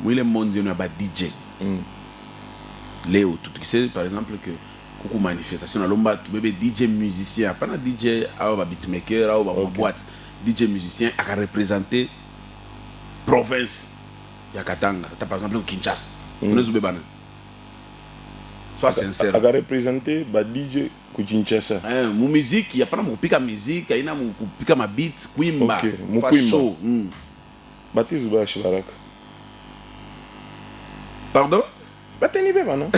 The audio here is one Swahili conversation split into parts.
Moi, le monde, il y a des DJ. Léo, tout ce qui c'est, par exemple, que beaucoup de manifestations, à l'omba, tu veux DJ musicien, pas un DJ, un beatmaker, un boîte, DJ musicien, à représenter province. Il y a Katanga, par exemple, Kinshasa. Vous ne savez pas. Sois sincère. À représenter DJ Kinshasa. Mon musique, il y a pas de pique musique, il y a pique ma beat, Kwimba, show. Baptiste Bash Barak. Pardon? Bateni beba non?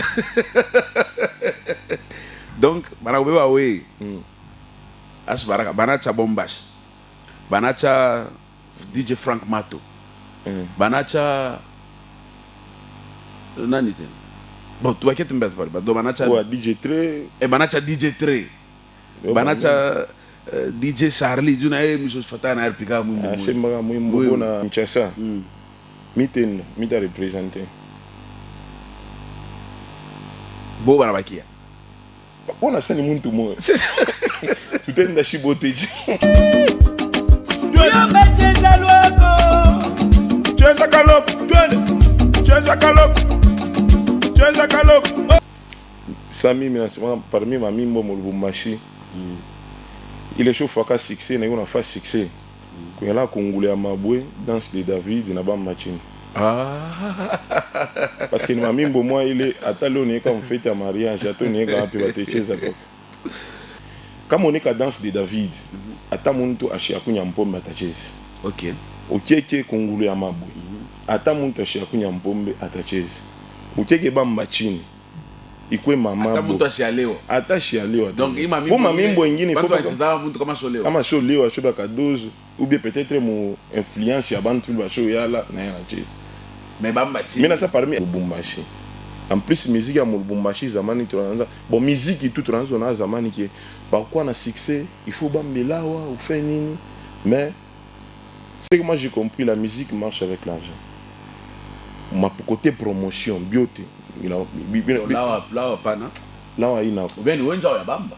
Donc, bana beba we. Ash Baraka, banacha Bombash. Banacha DJ Frank Mato. Banacha nani tena? Bon, tu vas qu'être mbet par ba. Banacha DJ Trey. Et banacha DJ Trey. Banacha DJ Charlie, tu n'as mis sur Fatana RPK Mouimbo. Ah, c'est ma Mouimbo na Kinshasa. Miten, mita représenter. Bo bana bakia. On a sani muntu mo. Tutenda shiboteji. Sami parmi ma mimbo mo Lubumbashi. Il est chaud faka succès na yona fa succès. Ko yala kongolais mabwe danse de David na ba machine. Parce que ma mimbo moi il est atalonné comme fête à mariage atalonné quand tu vas te chez comme on est qu'à danse de David atamuntu ashiakunya mpombe atacheze. OK. Okeke kongolais ya mabwe atamuntu ashiakunya mpombe atacheze. Okeke ba machine ikwe mama atamuntu ashialewa atashialewa. Donc ima mimbo ingine faut pas tizama muntu kama show lewa show ka 12 ou bien peut-être mon influence ya bantu ba show yala na ya cheze. Mais Bambati. Mais ça parmi Lubumbashi. En plus musique à Lubumbashi zamani tunaanza. Bon musique tout tunaanza na zamani qui pourquoi na succès, il faut bambela ou faire nini. Mais c'est que moi j'ai compris la musique marche avec l'argent. Ma côté promotion biote. Là pana. Là ina. Ben wenja ya bamba.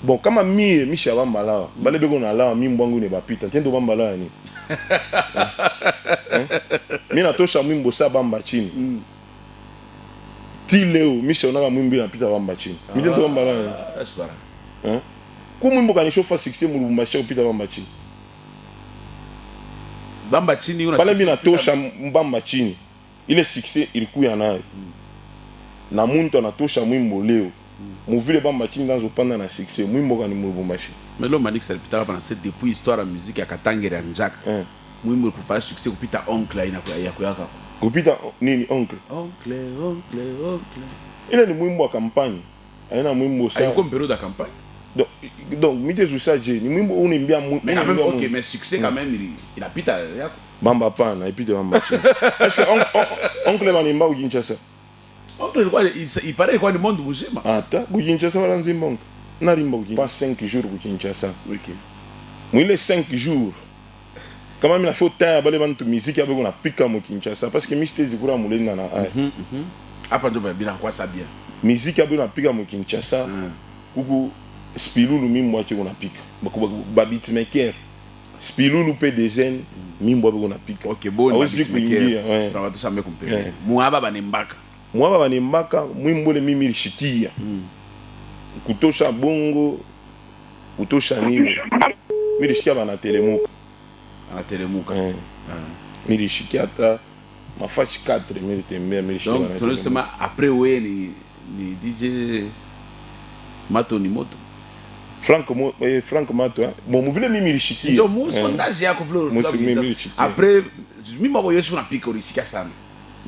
Bon kama mi shabamba là. Bale beko na là mi mbwangu ne bapita. Tendo bamba là ni. Mina tosha mwimbo sa bamba chini. Ti leo misha onaka mwimbo na pita bamba chini. Mite ndo bamba la. Espera. Ku mwimbo kanishofa succès mu Lubumbashi pita bamba chini. Bamba chini una. Pale mina tosha bamba chini. Ile succès ilikuya nayo. Na muntu anatosha mwimbo leo. Muvile bamba chini dans opanda na succès mwimbo kani mu Lubumbashi. Mais l'homme m'a dit que ça pitara pendant cette depuis histoire de musique ya Katangere ya Njak. Mwimbo pour faire succès kupita oncle ina ya kuyaka. Kupita nini oncle? Oncle. Ile ni mwimbo wa campagne. Aina mwimbo sa. Ayiko période de campagne. Donc mite zusaje ni mwimbo unimbia mwimbo. Mais même OK, mais succès quand même il a pita yako. Bamba pana et puis de bamba. Est-ce que oncle banimba u Kinshasa? Oncle quoi il paraît quoi du monde muzima. Ata u Kinshasa wala nzimba. Narimba u pas 5 jours u Kinshasa. OK. Mwile 5 jours. Kama mina faut temps bale bantu musique abeko na pika mu Kinshasa parce que miste zikura mulenga na Hapa ndo bila kwa sabia. Musique abeko na pika mu Kinshasa. Kuku Spilulu mimbo ati na pika. Ba beatmaker. Spilulu PDZ mimbo abeko na pika. OK, bon beatmaker. Trawa tu sambe kumpele. Muaba banembaka. Muaba banembaka mwimbo le mimi rishikia. Kutosha bongo kutosha nini. Mimi rishikia bana telemuka. Anatelemuka. Mirishikia hata mafachi 4 militembea mirishikia. Donc tunasema après we ni DJ Mato ni moto. Frank Mato. Bon muvile mimi mirishikia. Ndio mu sondage yako vile. Après mimi mabo yesu unapika ulishikia sana.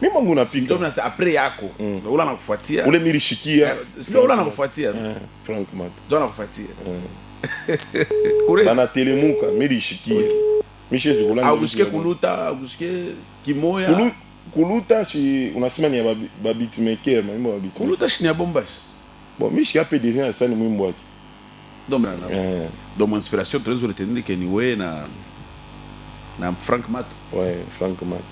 Mimi mangu napika. Ndio mnasema après yako. Ula nakufuatia. Ule mirishikia. Ndio ula nakufuatia. Frank Mato. Ndio nakufuatia. Bana telemuka mirishikia. Michel Zolanda. Auguste kuluta, Auguste kimoya. Kuluta si unasema ni ya ba beatmaker, mwimbo wa beatmaker. Kuluta si ni ya Bombashi. Bon, Michel a fait des gens ça ni mwimbo wake. Donc mon inspiration très retenue que ni we na Frank Mato. Ouais, Frank Mato.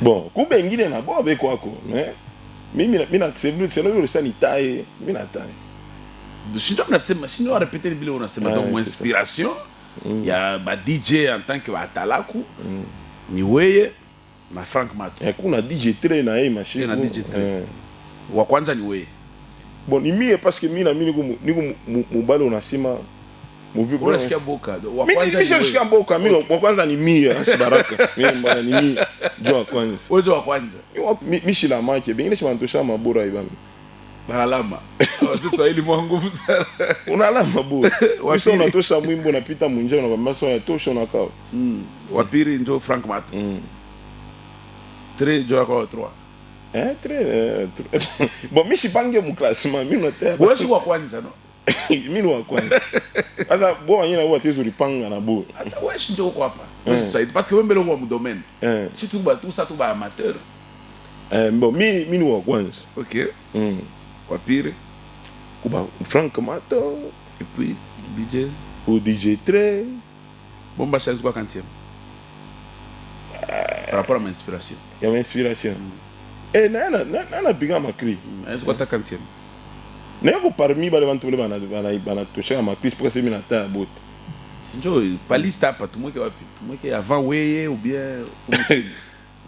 Bon, kumbe ingine na bo avec kwako, mimi c'est le sanitaire, mimi na taille. Sinon nasema sinon répéter vile unasema donc mon inspiration. Il y a ba DJ en tant que Atalaku, ni weye na Frank Mato kuna DJ Trey na yeye machine na DJ Trey wa kwanza ni wewe bon ni mie parce que mimi na mimi niko mubalo unasema muviko unasikia boka wa kwanza mimi nasikia boka mimi wa kwanza ni mie Baraka mimi mbona ni mie jo wa kwanza wewe wa kwanza mimi shila make bengine shimantosha mabora ibami Baralama sisi Swahili mwa nguvu sana unalama bora wasi unatosha mwimbo unapita munje unakwambia sio yatosha unakao wapiri ndio Frank Mato Trey jo kwa 3 Trey bon mimi sipange mu classement mimi note wewe si wa kwanza no mimi wa kwanza sasa bon yeye na huwa tezo lipanga na bo hata wewe ndio uko hapa parce que wewe mbele kwa mu domaine si tu ba tout ça tu ba amateur bon mimi wa kwanza OK wapiri kuba Frank Mato et puis DJ ou DJ Trey bomba chance quoi quantième par rapport à mon inspiration il y a une inspiration nana piga makri est-ce que tu as quantième nako parmi bale bantu bana tosha makri pour que mina ta bot njo paliste hapa tumweke wapi tumweke avant weye ou bien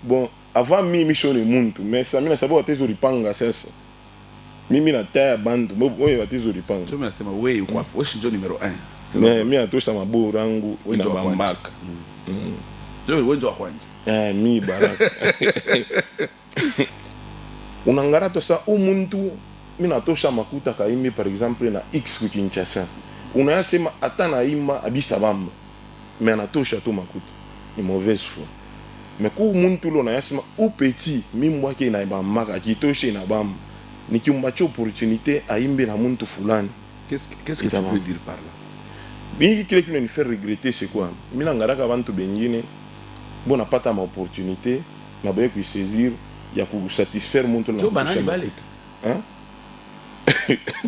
bon avant mimi shone muntu mais ça mina sababu tezo lipanga sasa mimi na ta bandu wewe watezo lipanga njo nasema weye uko hapo wewe njo numero 1 mais mimi natosha mabora yangu ina bambaka njo wewe njo wa kwanza mi Baraka unangara tosa umuntu mina tosha makuta kaimbi par exemple na X ku Kinshasa unayasema ata na imba abista bamba mais anatosha tu makuta ni mauvaise foi mais ku muntu lo nayasema u petit mimbwa ke na bamba kitoshe na bamba nikimbacho opportunité aimbe na muntu fulani qu'est-ce que tu veux dire par là bingi kile kile ni faire regretter c'est quoi mina ngaraka bantu bengine bon napata ma opportunité na baye ku saisir ya ku satisfaire muntu na banani bale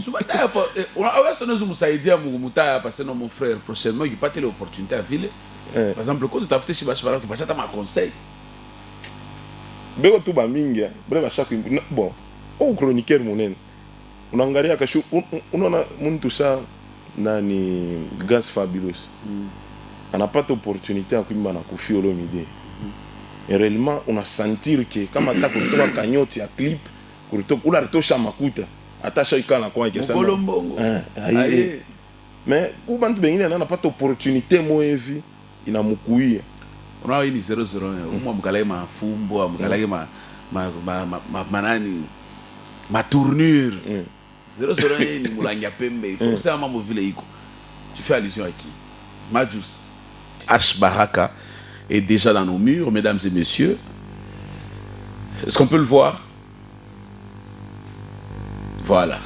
subata hapa on sonne musaidia mutaya hapa c'est mon frère prochainement qui pate l'opportunité à ville par exemple quand tu t'as fait chez Bachara tu passes ta ma conseil beko tu ba mingi bref chaque bon au chroniqueur monene unaangalia kashu unaona muntu sa nani Gas Fabulous anapata opportunité ya kuimba na Koffi Olomide et réellement on a sentir que kama ta kutoka kanyoti ya clip kutoka unatosha makuta atasha ikana kwa kesa mbongo mais ku bantu bengine anapata opportunité mo hivi inamukuia unaona hii ni 00 umwa mkalai mafumbo amkalai manani ma tournure 00 ni mulanga pembe il faut ça mambo vile iko tu fais allusion à qui Majus H Baraka est déjà dans nos murs mesdames et messieurs est-ce qu'on peut le voir voilà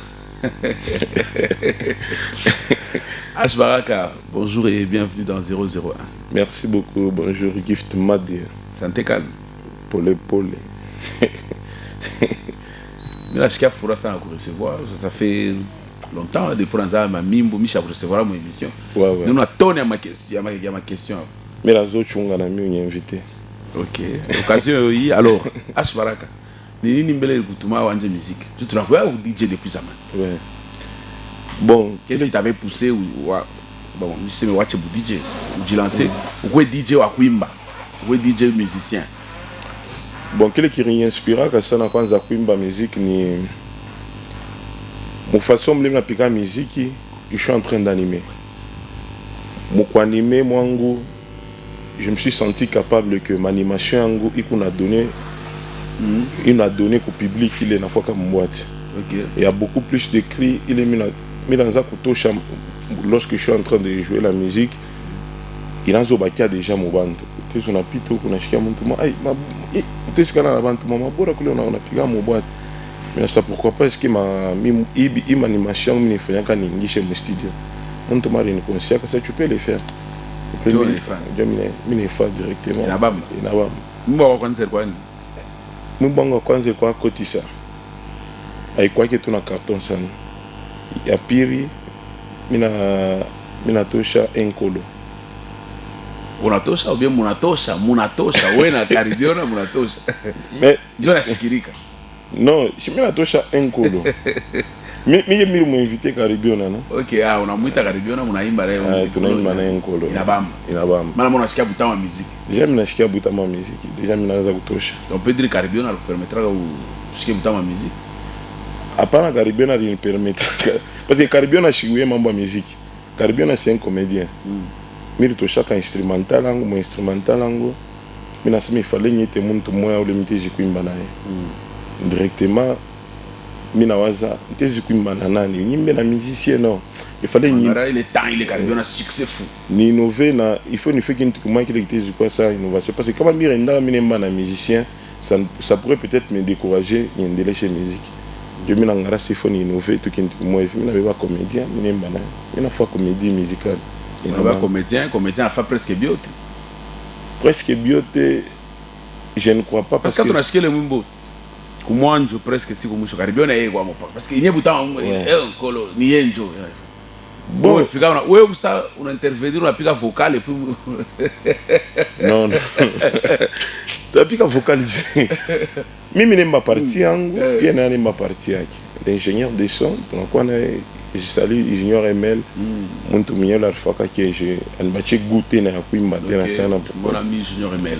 H Baraka bonjour et bienvenue dans 001 merci beaucoup bonjour Gift Madi santé calme pole mais là, je suis ça à recevoir. Ça fait longtemps depuis que ma mimbo Micha recevoir mon émission. Nous avons tourné à ma question. Mais la zone chunga na mi invité. Ok. Occasion yi alors H Baraka. Ni mbele kutuma wanje musique. Tu travailles ou DJ depuis ça man. Ouais. Bon, qu'est-ce qui t'avait poussé ou bon, je sais mais watch DJ. Ou lancé ou DJ wa kuimba. Ou DJ musicien. Bon, kile qui réinspira ka sana kwanza kuimba musique ni mon façon mle na pika musique je suis en train d'animer. Mon animer mwangu je me suis senti capable que ma animation yangu ikuna donné il a donné au public il est na kwa comme boîte. OK. Il y a beaucoup plus de cris, il est mis dans un couteau lorsque je suis en train de jouer la musique. Il a déjà mon bande. Tu sais on a pito qu'on a chié mon tout ai ma tu sais kana na bantu mama bora kule on a piga mon boîte. Mais ça pourquoi pas est-ce que ma animation me fait quand ningishe mon studio. On te mari ni conscient que ça tu peux le faire. Tu peux le faire. Je me faire directement. Na bam. Na bam. Mwa kwanza kwa nini? Mbongo kwanza kwa kotisha. Haikuwa kitu na carton sana. Ya pili mina tosha enkolo. Unatosha ou bien munatosha wewe na karibiona munatosha. Mais ndio nasikirika. Non, si mina tosha enkolo. Mimi m'invité Caribiona non. OK, ah on a muita Caribiona munaimba leo. Tunaimba na Nkolo. Inabamba. Maana mona shikia butama musique. Déjà mimi nashikia butama musique. Déjà mimi naanza kutosha. On peut dire Caribiona permettra kushikia butama musique. Hapana, Caribiona lui permettra parce que Caribiona shiwe mambo ya musique. Caribiona c'est un comédien. Mimi to chaque instrumental langu, mon instrumental langu. Mimi nasema il fallait nyete muntu moya ule mtezi kuimba naye. Directement mina waza ntezi kuimba na nani nyimbe na musicien non il fallait il est temps il est Caribiona succès fou ni innover na il faut ni faire qu'un truc moi qui ntezi quoi ça innovation parce que quand mira ndala minemba na musicien ça pourrait peut-être me décourager niendelee chez musique je mina ngara c'est faut ni innover tout qu'un truc moi mina beba comédien minemba na mina fa comédie musicale il va comédien a fait presque biote je ne crois pas parce que tu as acheté le mumbo kumwanjo presque tiko mwisho Caribiona yeye kwa mopa parce que yenye butama Nkolo ni yenjo bon fika una wewe usa una intervenir unapiga vocal et puis non tapika vocal mimi nemba partie yangu yeye na nemba partie yake l'ingénieur de son tunakuwa na je salue Junior Emel muntu mwenyewe alifaka que je alibachie goûter na kuimba tena sana mon ami Junior Emel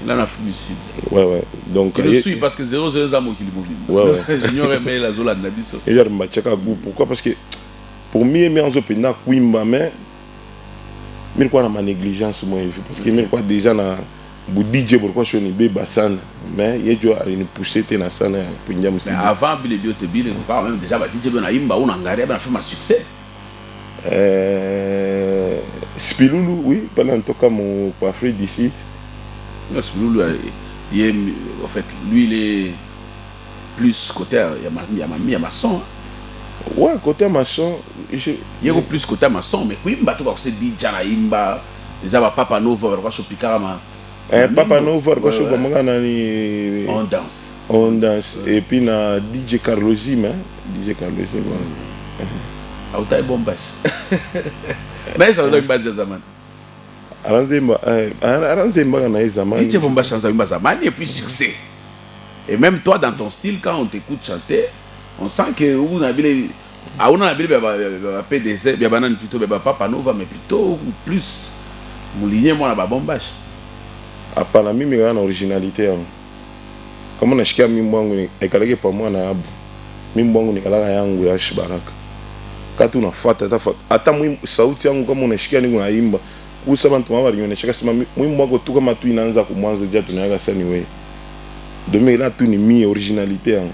là en Afrique du Sud ouais donc je suis parce que 00 zamo qui le Junior Emel azola na biso il a mbachaka goût pourquoi parce que pour moi mais enzo penda kuimba mais quoi na ma négligence moi parce que mais quoi déjà na bu DJ pourquoi je ne beba sana mais yejo ari ni pousser tena sana kuingia musiki mais avant bile biote bile quand même déjà ba DJ bona imba una ngari ba fait ma succès Spilulu oui pendant tout cas mon Afrique du Sud Spilulu en fait lui il est plus côté il y a maçon ouais côté maçon il y a plus côté maçon mais kuimba to ba se DJ na imba déjà ba Papa Nova ba so pikara ma Papa Nova quoi chose comme nani on danse et puis na DJ Carlosi mais DJ Carlosi autai bombas mais ça donc badja zaman aranzemba na zaman DJ bombas chanza imba zaman et puis succès et même toi dans ton style quand on t'écoute chanter on sent que on a bile PDC bien banane plutôt Papa Nova mais plutôt plus mouliné moi na bombas hapana mimi ngana originalité yangu kama nashikia mimbo yangu ikaleke pamoja na abu mimbo yangu nikalaka yangu ya Shibaraka kati unafuata hata sauti yangu kama unashikia ningu naimba kusa bantu mabali unashika sema mimbo wako tu kama tu inaanza kumwanzo je tunayaga sani wewe demi là tu ni mi originalité yangu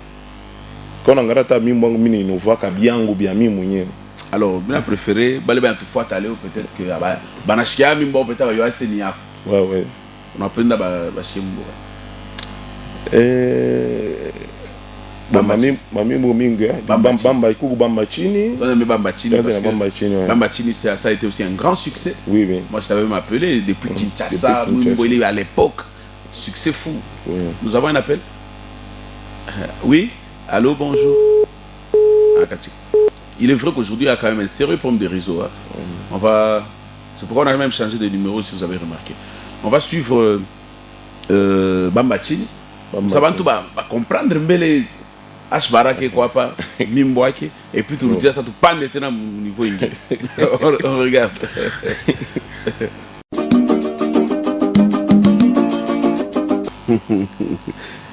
quand ngara ta mimbo yangu mimi inovaka byangu bya mimi mwenyewe alors mina préféré bale ba tufuata leo peut-être que banashikia mimbo peut-être yo aseni yako ouais unapenda bashimbo mamimbo mingi bamba ikuku bamba chini bamba chini ça a été aussi un grand succès oui moi je t'avais m'appelé depuis Kinshasa Moumboli à l'époque succès fou nous avons un appel oui allô bonjour il est vrai qu'aujourd'hui il y a quand même un sérieux problème de réseau on va c'est pourquoi on a même changé de numéro si vous avez remarqué. On va suivre Bambachini. Ça va tout comprendre mbele Ashbarake quoi pas Mimboake et puis tout dire ça tout pas maintenant au niveau indien. On regarde.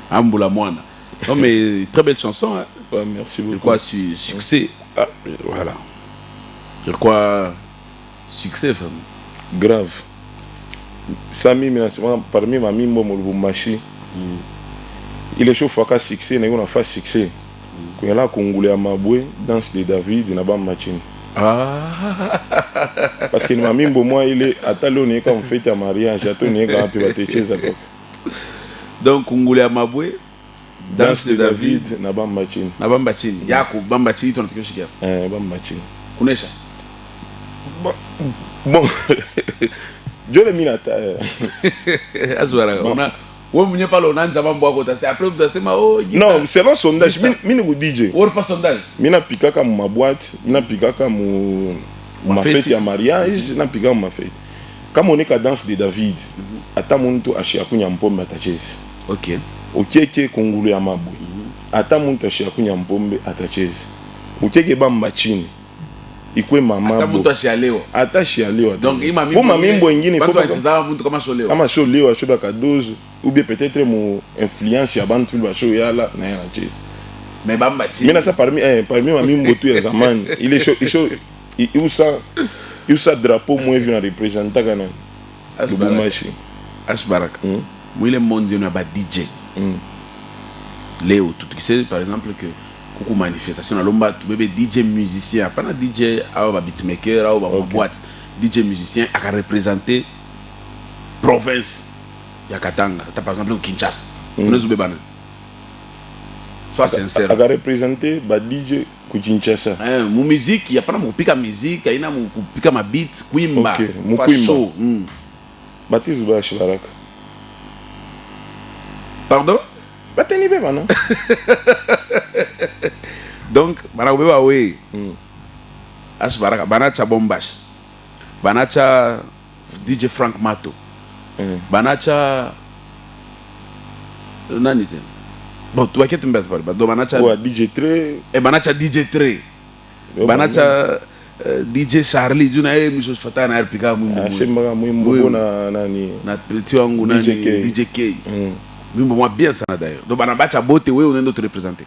Amboula Moana. Non mais très belle chanson hein. Ouais, merci beaucoup. Je crois succès. Ah, voilà. Je crois succès vraiment. Grave. Sami parmi ma mimbo Lubumbashi il est chaud fois succès na yon fa succès ko yala kongule ya mabwe danse de David na ba machine parce que ma mimbo moi il est atalone comme fête à mariage atone ka pe batecheza donc kongule ya mabwe danse de David na ba machine yako ba machine tunatokea ba machine kunesha bon je le minata azwara ona wewe mwenyewe pale unaanza mambo yako utasi après utasema oh non c'est un sondage mimi ni DJ ou pas sondage mina pikaka mu ma boîte mina pikaka mu ma fête ya mariage na pikaka mu ma fête kama on est ka danse de David ata muntu ashia kunya mpombe atacheza OK okeke kongulu ya mabwe ata muntu ashia kunya mpombe atacheza ukeke bamba chini ikwe mamabo hata mtu ashialewa atashialewa donc ima mimbo ingine faut pas tizama mtu kama show lewa show ka 12 ou bien peut-être mon influence ya bantu ba show yala na ya chase mais bamba chini mina ça parmi ma mimbo tu ya zamani ile show usa drapeau moi vient représenter kana Lubumbashi Ashbaraka mwile monde na ba DJ Léo tout qui sait par exemple que kuku manifestation alomba tu bébé DJ musicien pas na DJ awa ba beatmaker awa ba boîte DJ musicien aka représenter province ya Katanga ta par exemple Kinshasa unezo bebana sois sincère aka représenter ba DJ ku Kinshasa mu musique ya pana mu kupika musique aina mu kupika ma beats kuimba mu kuimba Baptiste Baraka pardon bateni beba non donc bana beba we Ashbaraka banacha Bombash banacha DJ Frank Mato banacha nani tena bon tu vas mbele pale do banacha DJ Trey banacha DJ Trey banacha DJ Charlie juna miso fatana na RPK mwimbo na nani na petit wangu nani DJ K mwimbo mwa bien sana d'ailleurs donc banabacha bote wewe unaenda te représenter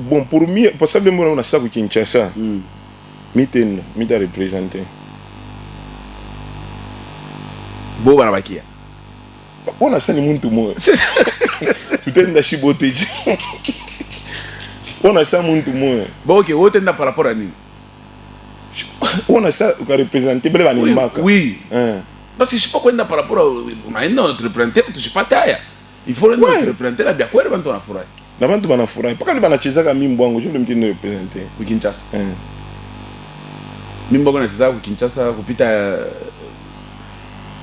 bon pour moi possiblement on a ça ku Kinshasa mita représenter bo banabakia on a ça ni muntu moyo tutenda shiboteji on a ça muntu moyo bon OK wote nda par rapport à nini on a ça ku représenter bele banimaka oui parce que je sais pas quoi par rapport à on a une autre représenter tu sais pas taya il faut le représenter la bien quoi bantu wanafurahi na bantu banafurahi paka banachezaka mimbo wangu jole mtendo représenter ku Kinshasa mimbo wangu nacheza ku Kinshasa kupita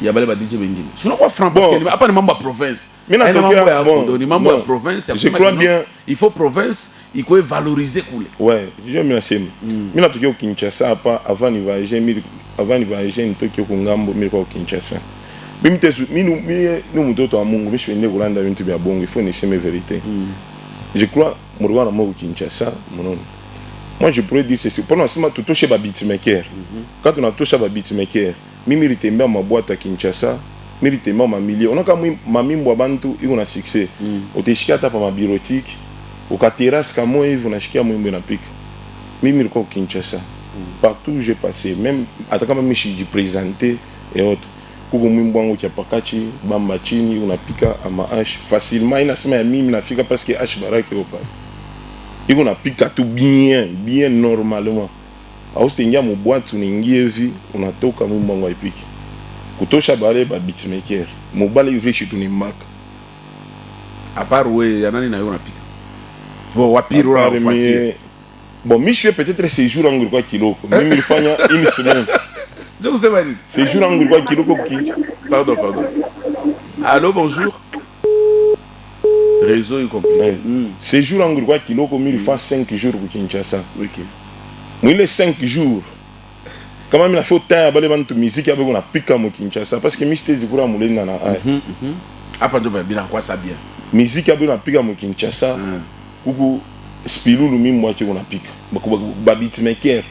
ya bale ba DJ wengine sio kwa franc parce que hapa ni mambo ya province mimi natokea ni mambo ya province je crois bien il faut province iko valoriser kule ouais je me nasema mimi natokea ku Kinshasa hapa avant ni voyager nitokea ku ngambo mimi kwa Kinshasa mimi mtoto wa Mungu mimi shwende kulanda bintu bya bongo il faut niseme vérité je crois Murwana mo Kinshasa monono moi je pourrais dire c'est pendant ce moment tout touché ba beatmaker quand on a touché ba beatmaker mimi ritembea ma boîte à Kinshasa mimi ritembea ma milliers on a comme ma mimbo bantu iko na succès utashika hata pa ma bureautique ukaterrasse kama hivi unashikia mwimbo na pika mimi nilikuwa Kinshasa partout où j'ai passé même hata kama mimi je présenté et autres kuko mwimbo wangu cha pakachi bamba chini unapika ama ash facilement inasema ya mimi nafika parce que Ashbaraka iko pale iko napika tout bien normalement austengia mu boîte unaingia hivi unatoka mwimbo wangu ipiki kutosha bale ba beatmaker mobile hivi shitu ni maka à part we ya nani na yo napika bon wapiro la fatie bon mi je peut-être ces jours en ngulikuwa kiloko mimi nilifanya une semaine je vous ai dit ces jours en ngulikuwa kiloko kinja pardon allô bonjour réseau est compliqué ces jours en ngulikuwa kiloko mimi nilifanya 5 jours ku Kinshasa OK moi les 5 jours kama mimi nafanya temps bale bantu musique avec on a pika mu Kinshasa parce que mi j'étais du courant mulenga na hapa ndio bila kwa sabia musique avec on a pika mu Kinshasa kuku Spilulu mimbo wake unapika ba beatmaker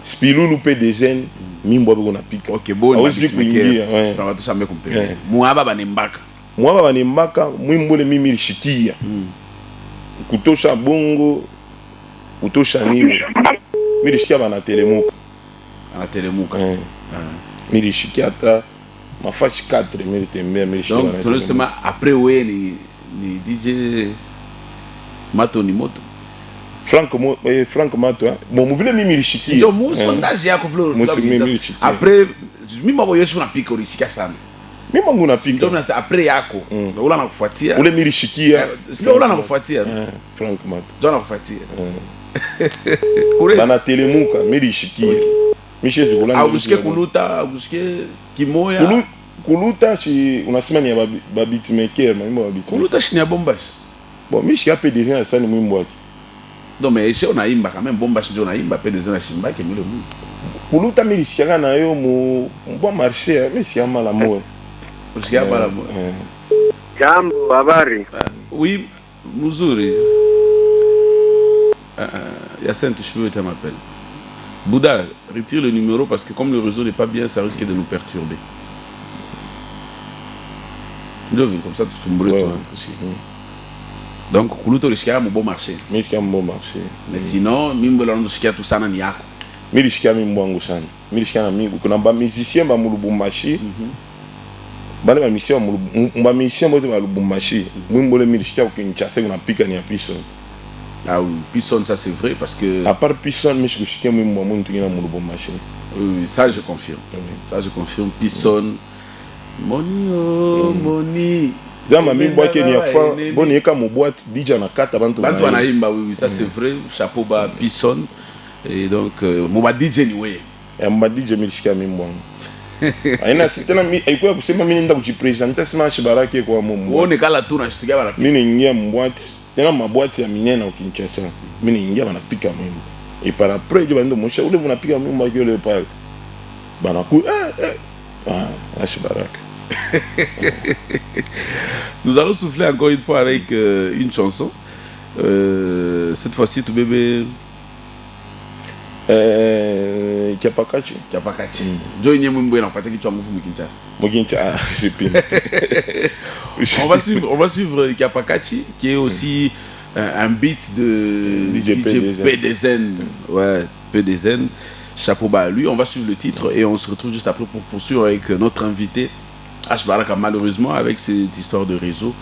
Spilulu PDZ mimbo wake unapika OK bon beatmaker na watu sambe kumpenda muaba banembaka mwimbo le mimi lishikia kutosha bongo kutosha nini mimi lishikia bana telemuka mimi lishikia hata mafashi 4 mimi tembea mimi lishikia donc tunasema après we ni DJ Mato ni moto Frank Mato bon muvile mimi lishikia ndio mu sondage yako vile après mimi mambo yesu unapika ulishikia sana mimi mangu napika ndio na après yako ula nakufuatia ule mimi lishikia ndio ula nakufuatia Frank Mato ndio nakufuatia bana telemuka mimi lishikia mimi shezi kulanda au usikie kuluta au usikie kimoya kuluta chi unasema ni ba beatmaker mambo ba beatmaker kuluta chini ya Bombash bon mimi shi ape déjà na sani mwimbo wake donc mais ese unaimba quand même Bombash ndio unaimba pe déjà na shimba ke mule mu kuluta mimi shi kana yo mu bon marché mimi shi ama la moyo usikie ama la moyo jambo habari oui mzuri Yacine Touchebeu m'appelle. Bouddha, retire le numéro parce que comme le réseau n'est pas bien, ça risque de nous perturber. Comme ça, tu sombres toi. Donc, Kuluto risquera un bon marché. Mais sinon, Mimbo Lando risquera tout ça dans Niako. Mais risquera Mimbo San. Mais risquera Mimbo. Quand on a musicien, on a un bon marché. Bale ba mission mba mission bote ba Lubumbashi mwimbo le milishika Kinshasa na pika ni Pison. Ah oui, Pison ça c'est vrai parce que à part Pison mais je suis mwimbo muntu ngina mu Lubumbashi. Oui, ça je confirme. Ça je confirme Pison Moni Moni. Zama mi boite ni afa boni eka mu boîte DJ na kata bantu anaimba oui ça c'est vrai chapeau ba Pison et donc mo ba DJ ni we. Mba DJ milishika mwimbo. Aina sitena mi aikuwa kusema mimi nenda kujipresenter sema Shibaraka kwa mumu. Uone kala tu na shitikia bana. Mimi ningia mbwati tena mabwati ya minene ukinchasa. Mimi ningia banapika mwimbo. Et par après je bando mosha ule munapika mwimbo kwa le pale. Bana ku Shibaraka. Nous allons souffler encore une fois avec une chanson. Cette fois-ci tout bébé Kiapakachi. Joy Nyemumbo na kupata kichwa nguvu Kinshasa. On va suivre Kiapakachi qui est aussi un beat de DJ PDZN. Ouais, PDZN. Chapeau bas à lui. On va suivre le titre et on se retrouve juste après pour poursuivre avec notre invité H Baraka. Malheureusement avec cette histoire de réseau,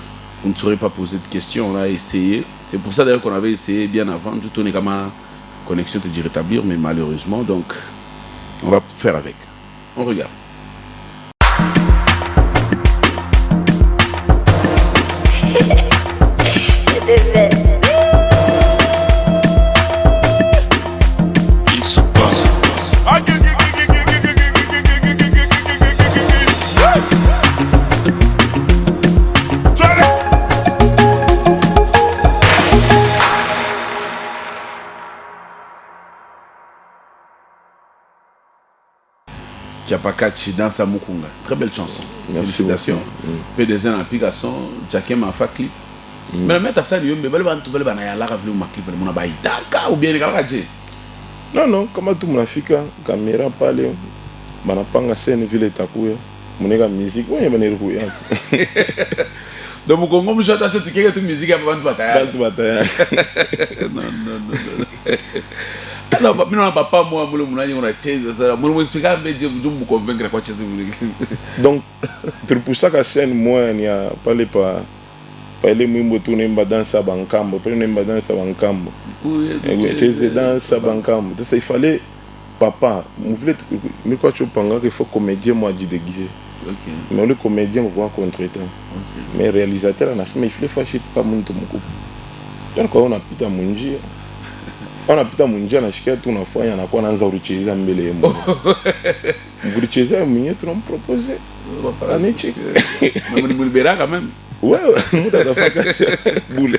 vous ne saurez pas poser de questions. On a essayé. C'est pour ça d'ailleurs qu'on avait essayé bien avant. Je tournais comme un connexion te dit rétablir, mais malheureusement, donc on va faire avec. On regarde. Il se passe. Kiapakachi dans sa Mukunga. Très belle chanson. Félicitations. PDZN application, Jakem a fait clip. Mais le after you me belle bantu belle bana ya la revenu ma clip mon ba itaka ou bien kala kaje. Non, kama tu mnafika kamera pale banapanga scène vile itakuya. Muneka musique wewe baneruhu yako. Donc mon Congo me chante cette tu musique avant de bataille. Non. Alors, papa, moi, je expliquer, je me convaincre quoi tu donc, pour ça que scène, moi, il n'y a pas les pas. Pale mwimbo tu nemba dansa bankambo, pale nemba dansa bankambo. Cheze dansa bankambo. Donc il fallait papa, vous voulez mais quoi tu penses qu'il faut comédien moi dit déguisé. OK. Mais le comédien on va contretemps. OK. Mais réalisateur on a mais il fallait fâcher pas muntu mkufu. Donc on a pita munjia. On a pita munjia na shikia tu nafanya na kwa naanza ulicheza mbele yemo. Ulicheza mwenyewe tu proposer. Anichi. Mais vous libérer quand même. Ouais, muda nafaka bule.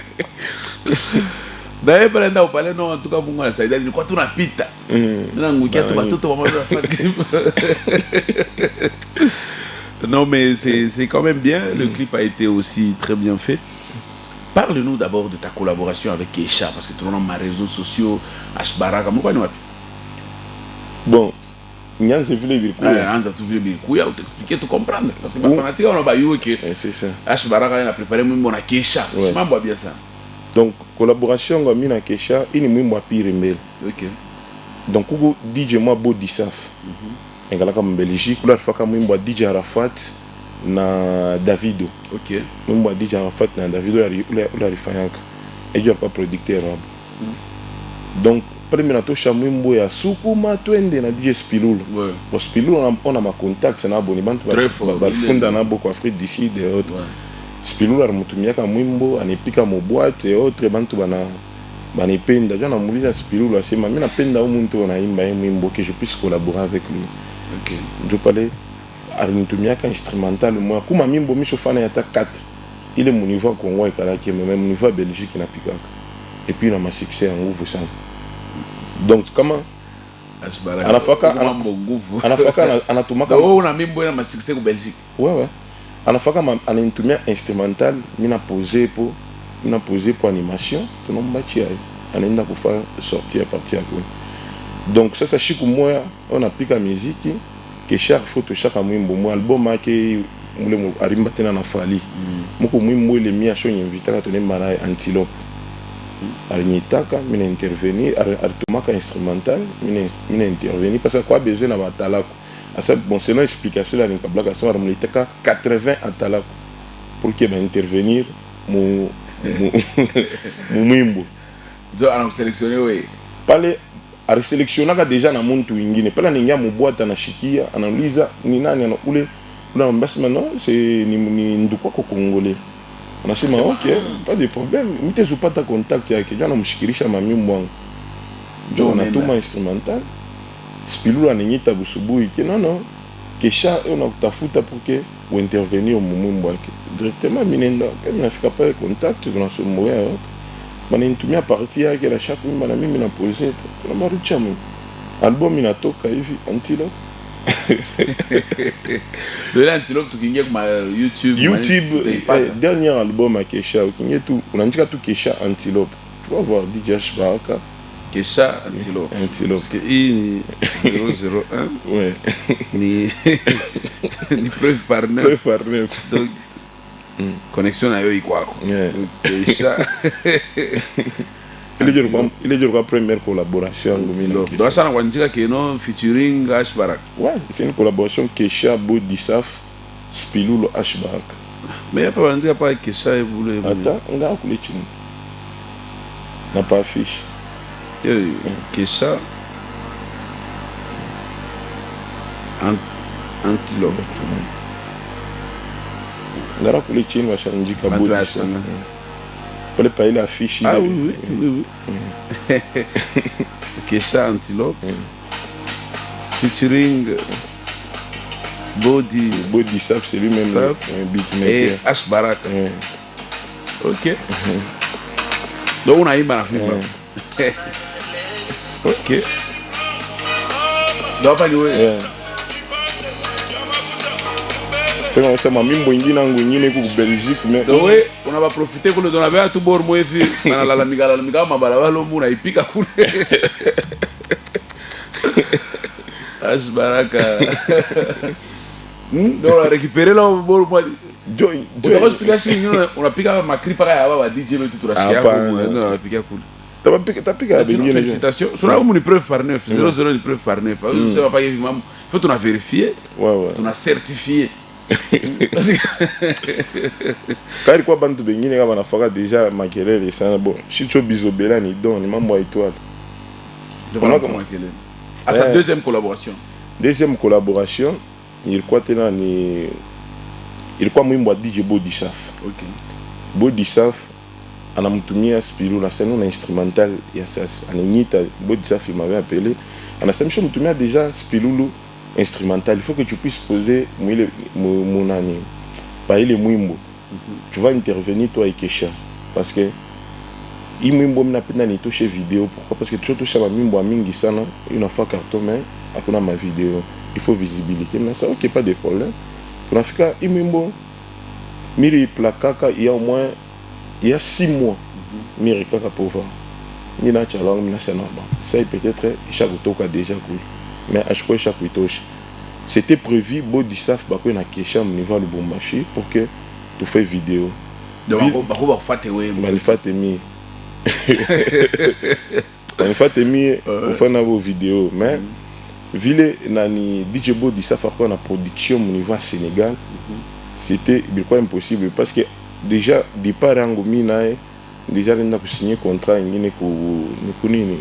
D'ailleurs, pendant qu'on parlait, non, en tout cas, pour moi, ça a été quoi tout napita. Non, mais c'est quand même bien. Le clip a été aussi très bien fait. Parle-nous d'abord de ta collaboration avec Keisha, parce que tout le monde a mes réseaux sociaux, H Baraka, bon. Nyanza vile bilikuya. Anza tu vile bilikuya, t'expliquer, tu comprendre. Parce que ma fanatique, on a baillé que c'est ça. H Baraka a préparé mon à Keisha. Je m'en bien ça. Donc, collaboration avec Mina Keisha, il est moi pire email. OK. Donc, Hugo DJ moi Body Saf. Et là comme Belgique, là faka moi DJ Arafat na Davido. OK. Moi DJ Arafat na Davido la rifayanka. Et je pas producteur. Donc, premier nato chamwimbo ya sukuma twende na DJ Spilul. Ouais. Bon Spilul on a ma contact na boni bantu ba funda na boko Afrique du Sud et autres. Spilul armutumiaka mwimbo anipika mo boîte et autres bantu banipenda. Jana muuliza Spilul asema mimi napenda umuntu anaimba mwimbo que je puisse collaborer avec lui. OK. Je parlais armutumiaka instrumental moi kuma mwimbo misho fana ya 4. Il est mon niveau Congo et Kalaki mais même niveau Belgique na pikaka. Et puis il a ma succès en ouvre ça. Donc comment anafaka anatumaka on a même bon ma succès au Belgique. Ouais anafaka anatumia instrumental mina poser pour animation tout non bâti anaenda kufa sortir à partir ya kuni. Donc sasa siku moya onapika miziki kesha foto shaka mwimbo mu album yake mule arimba tena na Fally muko mwimbo ile mia show invitaka tonemba na Antilope alinitaka mina intervenir alitumaka instrumental mina intervenir parce que quoi besoin na batalako asa bon c'est une explication là nikabla ka soir mulitaka 80 atalako pour que ba intervenir mu mwimbo jo ana sélectionner we pale aliselectionnaka deja na muntu wingine pale ningia mubwata na shikia anauliza ni nani anakule na mbasima non c'est ni nduko ko congolais anasema ok pas de problème mitezupata contact yake jana mshikirisha mamimbo wangu jo anatuma instrumental Spilulu ananyita busubuhi ke non kesha unakutafuta pour que ou intervenir au mwimbo wake directement minenda kama nafika pale contact tunasomboya yote bananitumia parti yake la chaque wimbo na mimi na poser na marucha mu album inatoka hivi Antilope le Antilope tukiingia kwa YouTube dernier album à Kesha ukiingia tu unaandika tu Kesha Antilope tu vas voir DJ Ashbaraka Kesha Antilope parce que hii ni 001 ouais ni preuve par neuf donc connexion na yo ikwako Kesha il est la première collaboration donc ça on dit que non featuring Ashbaraka ouais c'est une collaboration Kesha Bodisaf Spilulu Ashbaraka mais après on dit pas Kesha et vous le attends on a coulé chini n'a pas affiche Kesha Antilope ngara kule chini washanjika Bodisaf pale pa ile affiche ah oui Kesha Antilope featuring Bodisaf c'est lui-même un beatmaker et Ashbaraka ok donc on a eu ma ok donc pas jouer Pero on mimbo ingine nangu ingine ku Belgique mais donc oui on va profiter kule dans la belle tout bord moi hivi na la migala mabalabala lomu na ipika kule Ashbaraka donc on a récupéré là bord moi join on a pika makri para ya baba DJ lo tu rashikia on a pika kule tapika bengine félicitations sur la une preuve par 9 00 une preuve par 9 je sais pas il faut on a vérifié on a certifié kari kwa bantu bengine kama nafaka deja makelele sana bon shicho bizobela ni don ni mambo étoile devant comment makelele à sa deuxième collaboration ilikuwa tena ni ilikuwa mwimbo wa DJ Bodisaf okay Bodisaf anamtumia Spilulu na scène na instrumental ya sasa ananyita Bodisaf il m'avait appelé anasema mtumia déjà Spilulu instrumental, il faut que tu puisses poser mon ami pas il est mwimbo tu vas intervenir toi et Kesha parce que il mwimbo mnapenda ni toucher vidéo pourquoi parce que tu touches ma mwimbo mingi sana une fois carton mais akuna ma vidéo il faut visibilité mais ça OK pas de problème tunafika il mwimbo miri plakaka il y a au moins il y a 6 mois miri kaka pour voir ni na chalong ni na sana ça peut-être chaque toka déjà cool mais à chaque fois c'était prévu Bodisaf bako na Kesha au niveau de Lubumbashi pour que tu fais vidéo donc bako ba fate we Manifatemi Manifatemi pour faire vos vidéos mais ville nani DJ Bodisaf a na production au niveau Sénégal c'était bien impossible parce que déjà départ en mina déjà on a signé contrat ngine ku nini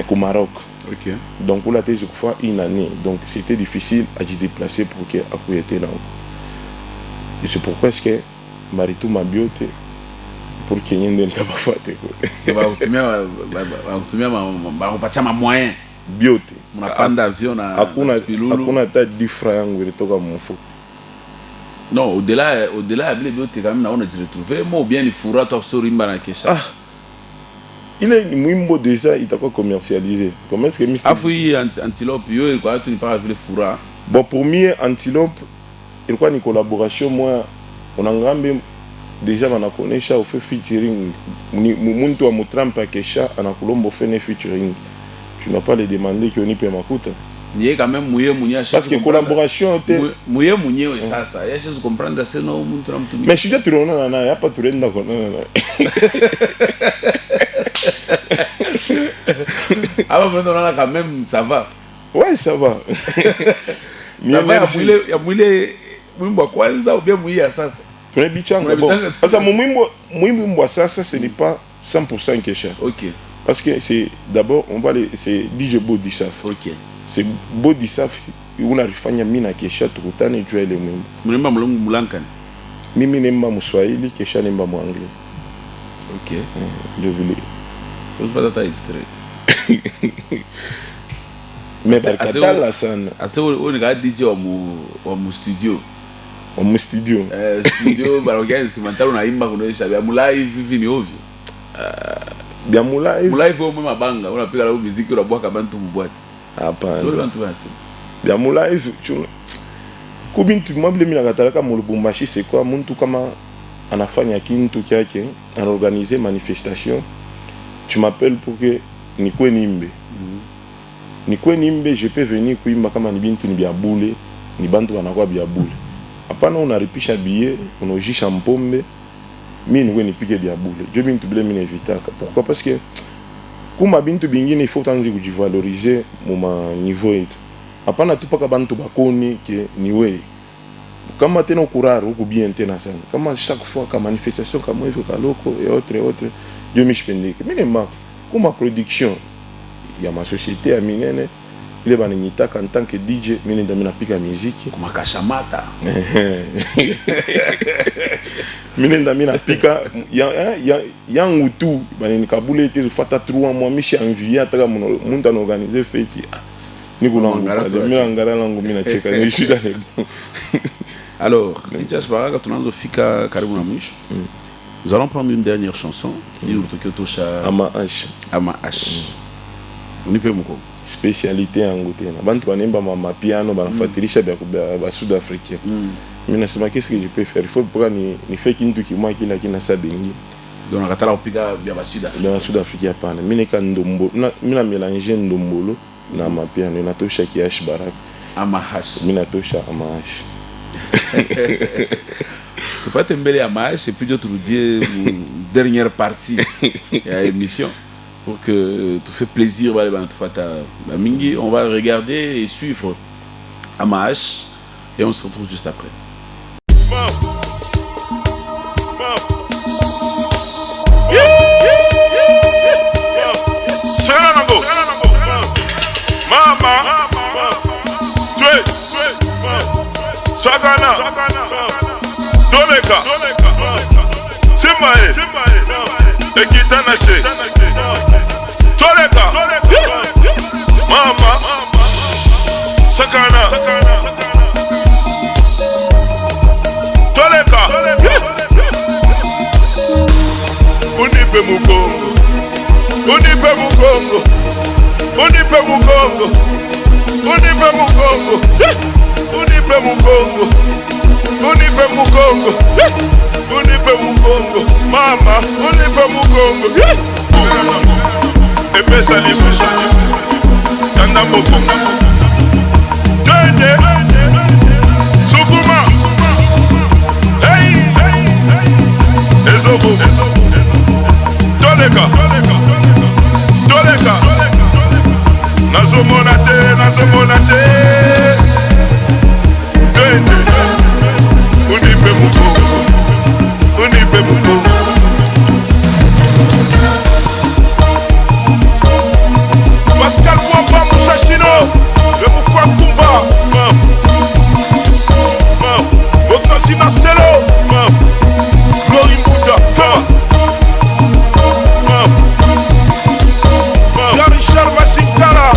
au Maroc. Okay. Donc on a été fois une année. Donc c'était difficile à se déplacer pour que Aku était là. Et c'est pourquoi est-ce que Maritou m'a bioté pour qu'il y ait un tabac. Bah moyen. Bioté. On a pas d'avion na. Akuna ta 10 francs ngwe toka mfo. Non, au-delà de bioté quand même on a dû retrouver moi bien il faudra toi sur Rimba na Kesha. Il est mwimbo déjà il t'a quoi commercialisé. Comment est-ce que Mr. Afoui Antilope yo quoi tu ne parles avec le foura. Bon pour moi Antilope il quoi une collaboration moi on a ngrambe déjà banakonesha ufe featuring muntu wa mutrampa kesha anakulombo fene featuring tu n'as pas les demander qui onipe makuta nié quand même mouillé parce que collaboration mouillé ça ça il y a chose comprendre c'est non muntu ramtu mais je suis tu na na ya pas tu renda ko na ah bah quand même ça va ouais ça va ça va ya mouillé mwimbo kwanza ou bien mouillé sasa tunabichanga bon parce que mwimbo sasa ce n'est pas 100% kesha. OK. Parce que c'est d'abord on va c'est DJ Bodisaf. OK. C'est Bodisaf unalifanya mimi na kesha tukutane juu ile mwimbo. Mnemba mlungu mulankani. Mimi nemba Mswahili kesha nemba Mwangli. OK. Je voulais. Faut pas ta extrait. Mais barkatala sana. Ase on ga DJ wa mu studio. Mu studio. Studio baroga instrumental unaimba kunaisha vya live hivi ni ovyo. Bia live au mama banga unapiga la muziki unabwaka bantu mbwati. Hapana. Ndio bantu basi. Bia live kubintu mwabile mimi nakatalaka mu Lubumbashi c'est quoi muntu kama anafanya kintu kyake anaorganiser manifestation tu m'appelles pour que nikwe nimbe. Nikwe nimbe je peux venir kuimba kama ni bintu ni bia bule ni bantu wanakuwa bia bule. Hapana unaripisha billet unaojisha mpombe mimi niwe nipike bia bule je bintu bile mimi nevitaka pourquoi parce que kuma bintu bingine il faut tanzi kujivaloriser mu niveau yetu hapana tu paka bantu bakoni ke niwe kama tena kurara huko bien tena sana kama chaque fois kama manifestation kama hivyo kaloko et autres je mishpendeke mimi nema kuma production ya ma société ya minene ile bananyitaka en tant que DJ mimi ndio napika muziki kuma kashamata mimi ndio napika yangu tu bananikabule ete fata 3 mois mishi envie ataka muntu anorganiser fête niko na ngara langu mimi nacheka ni shida ni alors DJ Ashbaraka tunaanza fika karibu na mwisho. Nous allons prendre une dernière chanson ili utokotosha ama H unipe mko spécialité yangu tena bantu banemba ma piano banafuatilisha ba sud africain mimi nasema qu'est-ce que je peux faire il faut pour ni fait kintu kimwa kila kina sabengi donc nakatala upiga bya ba sud africain pana mimi nika ndombo mimi na mélanger ndombolo na ma piano natosha ki H Baraka ama H mimi natosha ama H tu peux te mbele ama H et puis d'autres dire dernière partie de l'émission pour que tu fais plaisir Mingi, on va regarder et suivre Amash et on se retrouve juste après. Sagana Doleka Simae Ekitanache Toleka Mama Sagana Toleka Unipe mugongo Unipe mugongo Unipe mugongo Unipe mugongo Unipe mugongo Unipe mugongo Unipe mugongo Mama Unipe mugongo Epesa lisusu Tanda mugongo Dede Sukuma Hey Ezobo Toleka Toleka Nazomona te Unipe mugongo Unipe mugongo Pascal Mwamba Moussachino Le Moufwa Kumba Bokansi Marcelo Glory Mouda Jean-Richard Machinkara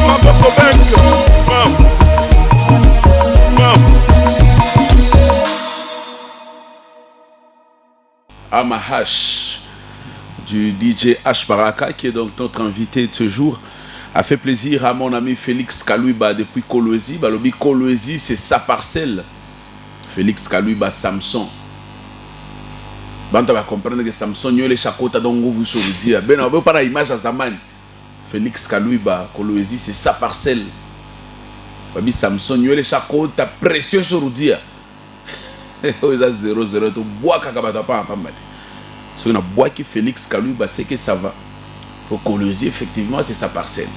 Maboko Benk Amahash du DJ H Baraka qui est donc notre invité de ce jour a fait plaisir à mon ami Félix Kalouiba depuis Kolwezi. Balobi Kolwezi c'est sa parcelle. Félix Kalouiba Samson bantu va comprendre que Samson yo le chakota donc vous chorudia ben on veut pas la image à zamani Félix Kalouiba Kolwezi c'est sa parcelle babi Samson yo le chakota précieux chorudia oza 0-0 to bois kaka bata pa pamba so na bois qui Félix Kalouiba c'est que ça va pour Kolwezi effectivement c'est sa parcelle.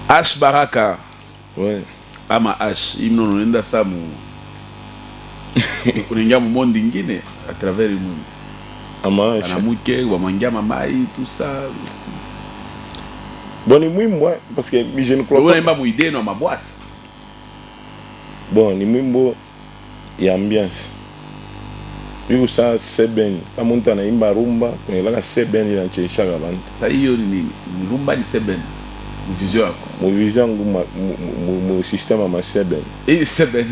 H Baraka ouais ama H imno nenda samu kuningia mu monde ingine à travers le monde ama H anamuke wa mangia mamai tout ça bon ni mwimbo parce que je ne crois pas on aime mu idée no ma boîte bon ni mwimbo ya ambiance Biku sa seben, kamunta na imba rumba, kwenye laka seben ila ncheshaga bantu. Sa hiyo ni rumba ni seben. Vision yako. Mu vision yangu mu systema ma seben. Seben.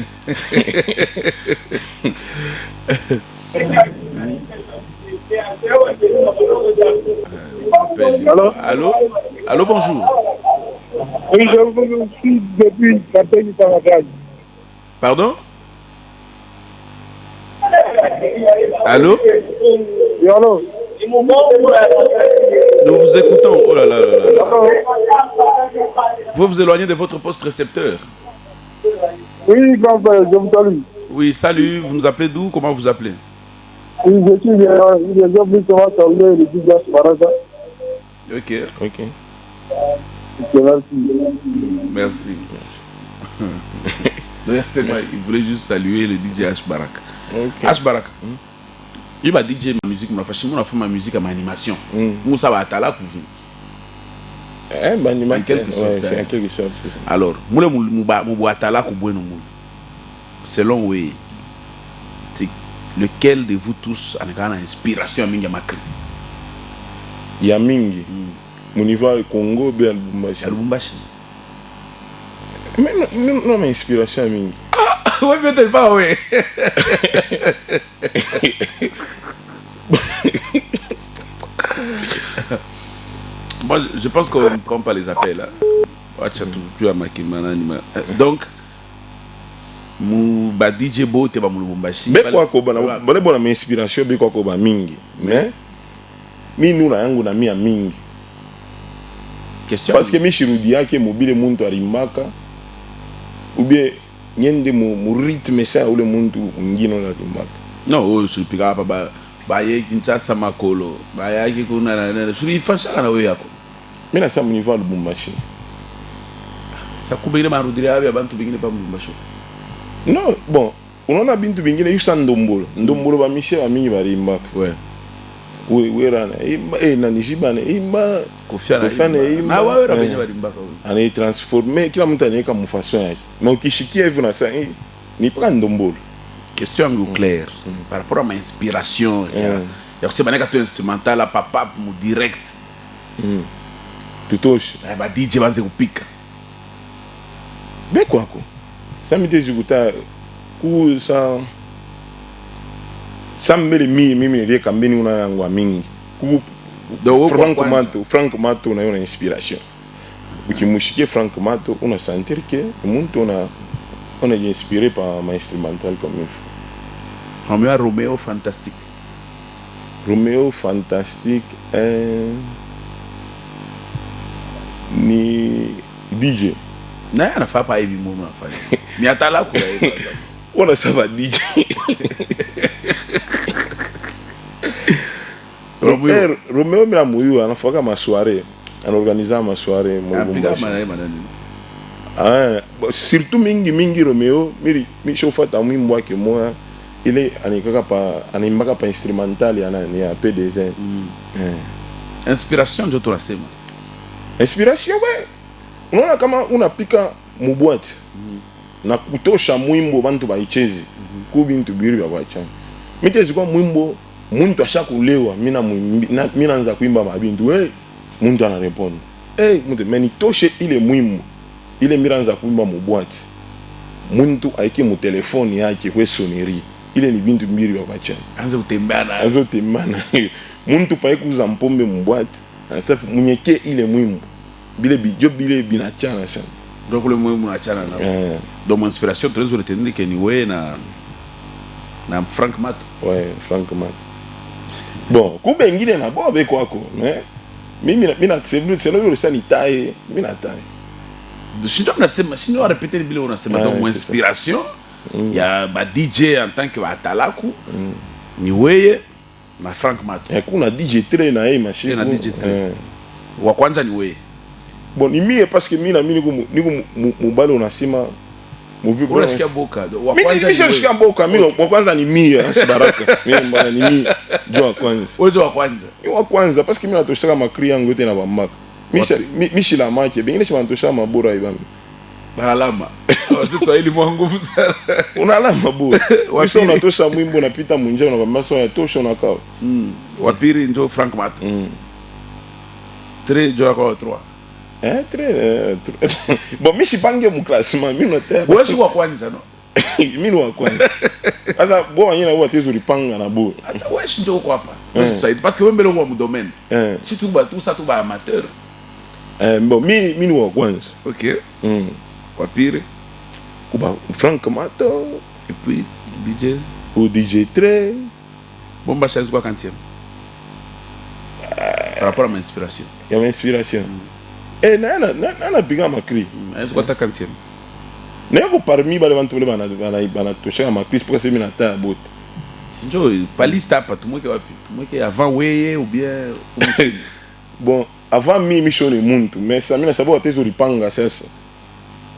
Allô? Allô, bonjour. Oui, je vous suis depuis la peine du Paraguay. Pardon? Allô? Oui, allô? Nous vous écoutons. Oh là là là là. Vous vous éloignez de votre poste récepteur. Oui, grand-père, je vous salue. Oui, salut. Vous nous appelez d'où? Comment vous appelez? Oui, je suis venu comment parler le Digas Baraka. Ok. Ok. Merci. C'est moi, il voulait juste saluer le DJ H Barak. Ok. H Barak. Il va DJ ma musique, ma fait ma musique à ma animation. Moussa va être là pour vous. Bah, En quelque sorte. Ouais, c'est en quelque sorte. Alors, moule mouboatala kubwe nous. Selon vous, lequel de vous tous a une inspiration à mingi makri? Ya mingi. Mon niveau Congo, bien Lubumbashi. Lubumbashi. Mais non, mais inspiration à mingi. Oui, peut-être pas, oui. Moi, je pense qu'on ne prend pas les appels. Donc, mon DJ Bo, tu vas me Lubumbashi. Mais quoi que bonne inspiration, mais quoi que mingi. Mais nous na yangu na mi a mingi. Question. Parce que mi shirudia ke mobile muntu arimaka. Ou bien nyende mu rythme ça ou le muntu ngino na rimbaka. Non, je suis pas ba ye Kinshasa makolo. Ba ya ki kuna na je suis fâché na we yako. Mais na ça mon niveau Lubumbashi. Ça kubengine marudire abi abantu bengine pa Lubumbashi. Non, bon, on a bintu bingine yusa ndombolo. Ndombolo ba Michel ba mingi barimbaka. Ouais. Oui, rana. Na nijibane imba Kofiana. imba. Ah ouais, rabenya barimbaka. Ani transformer kila mtu anaweka mfason yake. Na ukishikia hivyo na sasa ni pas ndombolo. Question claire par rapport à ma inspiration. Ya kusema neka tu instrumental la papa mu direct. Tutoshe. Ba DJ banze kupika. Be kwako. Sasa mitezikuta ku sa mbele mimi nilieka mbeni una yangu mingi. Ku Frank Mato una yona inspiration. Ukimushikia Frank Mato una sentir que muntu on est inspiré par ma instrumental comme il faut. Roméo fantastique. Roméo fantastique ni DJ. Na yana fa pa hivi mumu nafanya. Ni atala kwa hiyo. On ça va DJ. Roméo mira muyu anafaka ma soirée, on organise ma soirée surtout mingi Roméo mi chofa ta mwimbo wake moya ile animaka pa instrumental ya PDZ. Inspiration ndio tunasema. Inspiration ouais. Unaona kama unapika mubwati na kutosha mwimbo bantu baichezi kubintu biri bya bachana. Mitezi kwa mwimbo muntu ashakulewa mina nza kuimba mabintu muntu anarepond muntu meni toshe ile mwimbo ile miranza kuimba mubwati muntu aiki mu telefoni yake kwe soneri ile ni bintu mbiri bya bachana anza utembana muntu paye kuza mpombe mubwati asafu munyeke ile mwimbo bile binachana sana donc le mwimbo unachana na Donc mon inspiration tu veux retenir que ni wewe na Frank Mato. Ouais, Frank Mato. Bon, kubengine na bo be kwako, mais mimi c'est le ça ni taille, mimi na taille. Shinjo mnasema shinjo wa répéter bila unasema donc mon inspiration il y a ba DJ en tant que Atalaku ni wewe na Frank Mato. Et kuna DJ Trey na yeye machine. Na DJ Trey. Wa kwanza ni wewe. Bon, ni mie parce que mimi niko mubali unasema movie kwa unasikia boka. Wa kwanza mimi nasikia boka, mimi wa kwanza ni mie, Baraka. Mimi mbona ni mie ndio wa kwanza. Wewe wa kwanza. Ni wa kwanza parce que mimi natoshaka makri yangu yote na bamaka. Mishi la make, bengine shima natoshaka mabora ibami. Baralama. Sisi Swahili mwa nguvu sana. Unalama bora. Wasa unatosha mwimbo unapita munjia unakwambia sio yatosha unakao. Wapiri ndio Frank Mato. Trey ndio kwa 3. Trey. Bon, mishi pange mu classement, mimi note. Wewe si wa kwanza no. Mimi ni wa kwanza. Sasa bo wanyina huwa tezo lipanga na bo. Hata wewe ndio uko hapa. Parce que wewe mbele uko mu domaine. Si tu ba tout ça tu ba amateur. Bon, mimi ni wa kwanza. OK. Wapiri kuba Frank Mato et puis DJ ou DJ Trey. Bomba Chaise quoi quantième par rapport à mon inspiration. Il y a mon inspiration. Et na piga makri. Est-ce que ta quantième? N'eko parmi bale bantu bana tosha makri pour que c'est mina ta bot. Njo palista pa tout moi qui avant weye ou bien bon avant mi shone muntu mais ça mina sabo tezo lipanga sasa.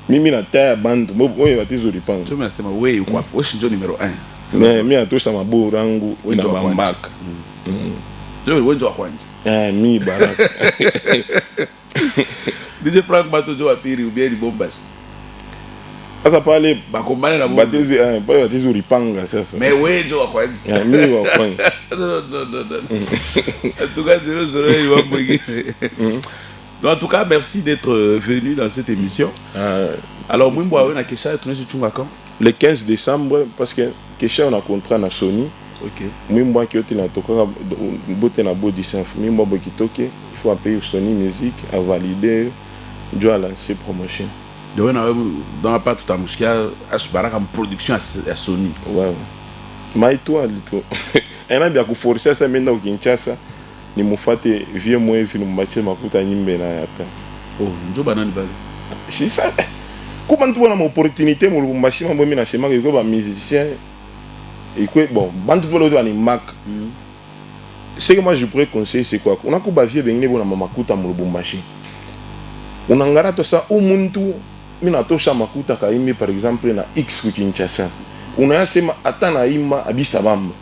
Mimi na taya bandu wewe watizo lipanga. Tu unasema wewe uko hapo. Wewe ndio numero 1. Mimi natosha mabora yangu ina bambaka. Wewe ndio wa kwanza. Mi Baraka. DJ Frank Mato ndio wa pili ubia ni Bombas. Sasa pale bakombana na Bombas. Pale watizo lipanga sasa. Mais wewe ndio wa kwanza. Mimi wa kwanza. Non. En tout cas, 0-0 il va briguer. Donc, en tout cas, merci d'être venu dans cette émission. Alors, moi, je suis Kesha, tu es quand? Le 15 décembre, parce que Kesha, on a un contrat na Sony. Ok. Moi, je suis na il faut payer Sony Music à valider, je dois lancer promotion. Donc, dans la part tout à Mouchkia, je suis en production à Sony. Ouais. Mais toi, elle a bien forcé ça maintenant au Kinshasa. Ni mufate vie moi vile mbache makuta nyimbe na yata. Oh, njo banani bale. Si ça. Comment tu vois une opportunité mu Lubumbashi mambo mimi na shema ko ba musicien et que bon, bantu to lo ni mac. Ce que moi je pourrais conseiller c'est quoi? On a ko ba vie bengine bona makuta mu Lubumbashi. Unangara to sa umuntu mina tosha makuta kaimbe par exemple na X ku Kinshasa. Unayasema atana imba abista bamba.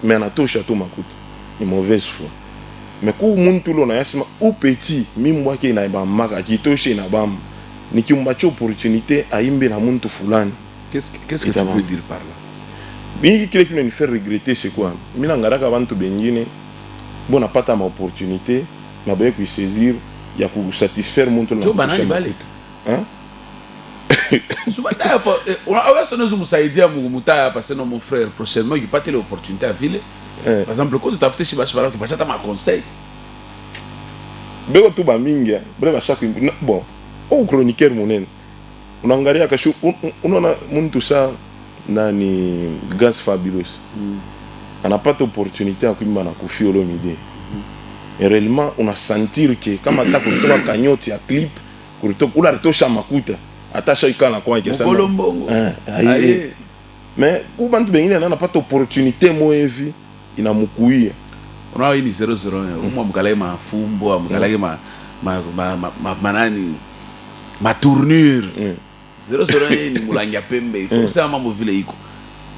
Mais na tosha to makuta. Ni mauvaise foi. Mais quand muntu lo na yasema ou petit mimwa ke na ba maka kitoshe na bam ni kimbacho opportunité aimbe na muntu fulani. Qu'est-ce que tu veux dire par là? Bingi kile kile ni faire regretter c'est quoi? Mina ngaraka bantu bengine bona pata ma opportunité na ba ku saisir ya ku satisfaire muntu na. Jo banani bale. Hein? Subata pa on a sonné zo musaidia mu mutaya parce que mon frère prochainement qui pas telle opportunité à ville. Par exemple, quand tu as fait chez Bachara, tu vas acheter ma conseil. Bego tu ba mingi, breva chaque bon. Au chroniqueur monen. Unaangalia kashu unaona muntu sa nani Gas Fabulous. Anapata opportunité ya kuimba na Koffi Olomide. Et réellement on a sentir que kama ta kutoka kanyoti ya clip, kutoka kula retosha makuta, atasha ikana kwa kesa. Mbongo. Mais ku bantu bengine na napata opportunité mo hivi inamukuia. Unaona hii ni 0-0 umwa mkalai mafumbo mkalai manani ma tournure 0-0 ni mulanga pembe il faut ça mambo vile iko.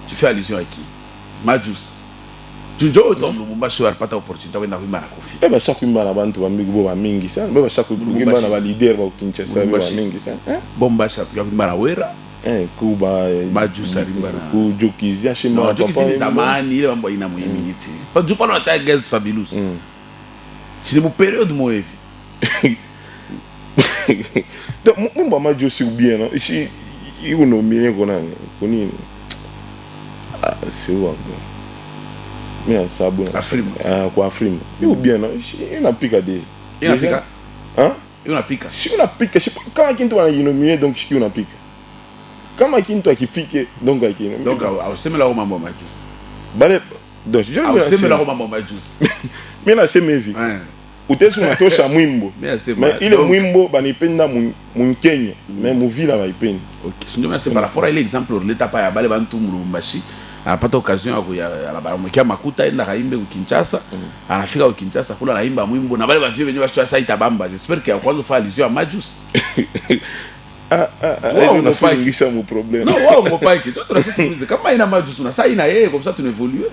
Tu fais allusion à qui? Majus. Tu njo to Lubumbashi alipata opportunité kwenda kuimba na Koffi. Beba chaque kuimba na bantu ba mingi bo ba mingi sana. Beba chaque kuimba na ba leader ba Kinshasa ba mingi sana. Bombashi kuimba na Wera. Kuba Majus alimba na ku Jokizia shima papa. Jokizia zamani ile mambo ina muhimu. Pas du pas na ta Gas Fabulous. C'est mon période moi hivi. Donc mon maman Josi ou bien non ici il nous met konani konini. Ah c'est où encore. Mais ça bon. Afrim. Kwa Afrim. Ou bien non il n'a pika déjà. Il n'a pika. Hein? Il n'a pika. Si on a pika, je sais pas quand quelqu'un va y nominer donc si on a pika. kama kintu akipike donc akina Donc ausemela ko mambo majusi. Bale donc je Ausemela ko mambo majusi. Mimi nasema hivi. Utesu unatosha mwimbo. Mais ile mwimbo banipenda munkenya, mais muvila baipendi. OK. Ndio nasema par rapport à l'exemple leta pa ya bale bantu mulumbashi. Anapata occasion ya baramukia makuta enda kaimbe ku Kinshasa. Anafika ku Kinshasa kula naimba mwimbo na bale bavie wenyewe bashwa saita bamba. J'espère que ya kwanza fa allusion à majusi. On n'a pas ingisha mon problème. Non, wow, mon pas que toi tu sais comment ina majusi na ça ina yeye comme ça tu évolues.